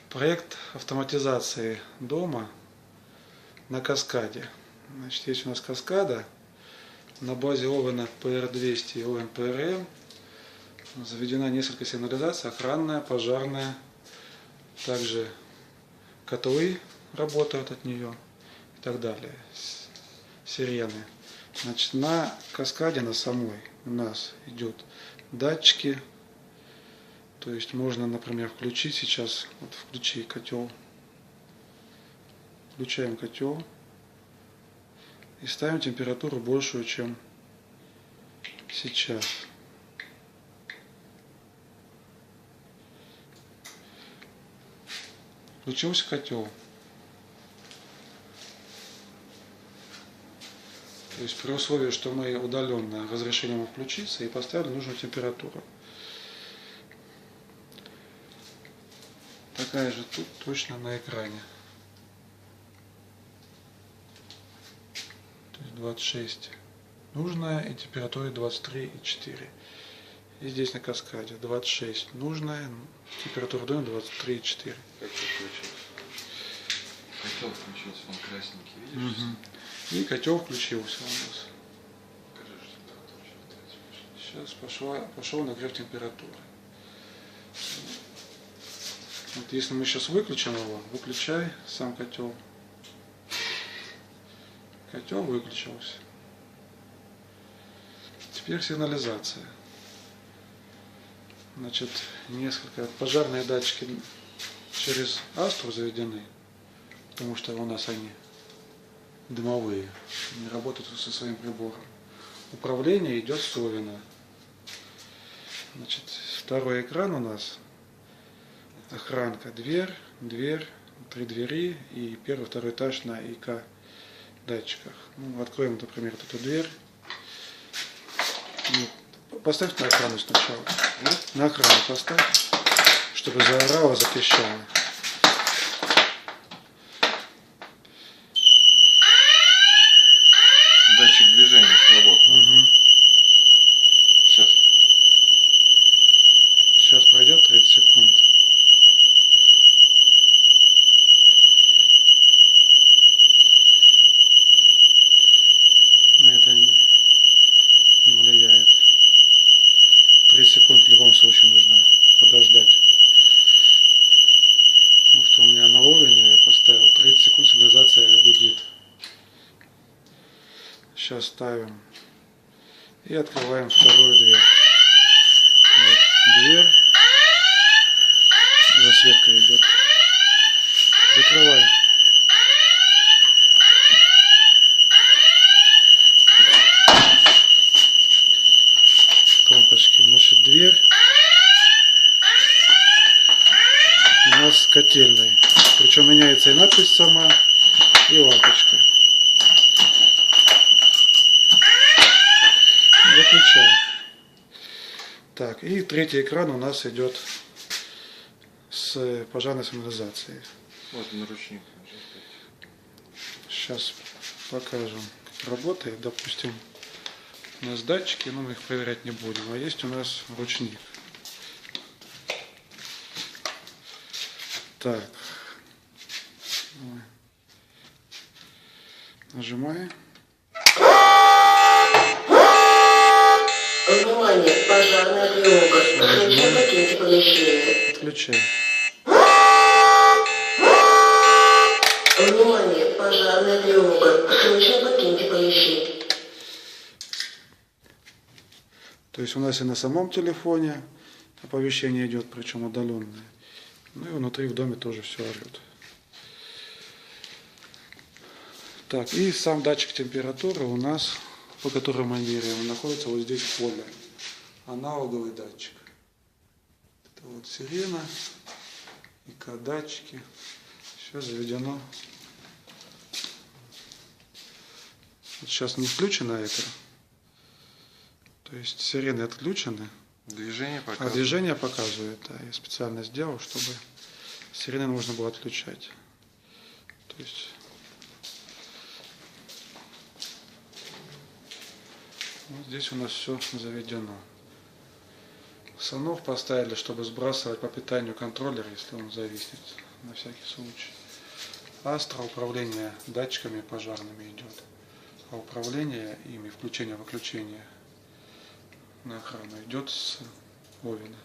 Проект автоматизации дома на каскаде. Значит, есть у нас каскада на базе Овена PR200 и Oven PRM. Заведена несколько сигнализаций: охранная, пожарная. Также котлы работают от нее и так далее. Сирены. Значит, на каскаде, на самой, у нас идут датчики. То есть можно, например, включить сейчас, вот включи котел. Включаем котел и ставим температуру большую, чем сейчас. Включился котел. То есть при условии, что мы удаленно разрешили ему включиться и поставили нужную температуру. Такая же тут точно на экране. То есть 26 нужная и температура 23,4. И здесь на каскаде 26 нужная, температура дома 23,4. Как включился? Котел включился, он красненький, видишь? Угу. И котел включился у нас. Покажи, что Сейчас пошел нагрев температуры. Вот если мы сейчас выключим его, выключай сам котел. Котел выключился. Теперь сигнализация. Значит, несколько пожарные датчики через Астру заведены, потому что у нас они дымовые, не работают со своим прибором. Управление идет с Овена. Значит, второй экран у нас охранка, дверь, 3 двери и первый, второй этаж на ИК датчиках. Ну, откроем, например, эту дверь. Поставь на охрану сначала. На охрану поставь, чтобы заорало, запищало. датчик движения сработал. Угу. Сейчас пройдет 30 секунд. Но это не влияет. 30 секунд в любом случае нужно подождать. Потому что у меня на Овене я поставил 30 секунд, сигнализация гудит. Сейчас ставим и открываем вторую дверь. Вот дверь. Засветка идет. Закрываем. Лампочки. Значит, дверь у нас котельная. Причем меняется и надпись сама, и лампочка. Выключаем. Так, и третий экран у нас идет с пожарной сигнализацией. Вот на ручник. Сейчас покажем, как работает. Допустим, у нас датчики, но мы их проверять не будем. А есть у нас ручник. Так. Нажимаем. Внимание, пожарная тревога. Срочно покиньте помещение. Отключаем. Внимание, пожарная тревога. Срочно покиньте помещение. То есть у нас и на самом телефоне оповещение идет, причем удаленное. Ну и внутри в доме тоже все орет. Так, и сам датчик температуры у нас, по которому мы меряем, находится вот здесь в поле. Аналоговый датчик. Это вот сирена, ИК-датчики. Все заведено. Вот сейчас не включено это. То есть сирены отключены. Движение А показывает. движение показывает, да. Я специально сделал, чтобы сирены нужно было отключать. То есть вот здесь у нас все заведено. Санов поставили, чтобы сбрасывать по питанию контроллер, если он зависнет. на всякий случай. Астра управление датчиками пожарными идет. А управление ими, включение-выключение на охрану идет с Овена.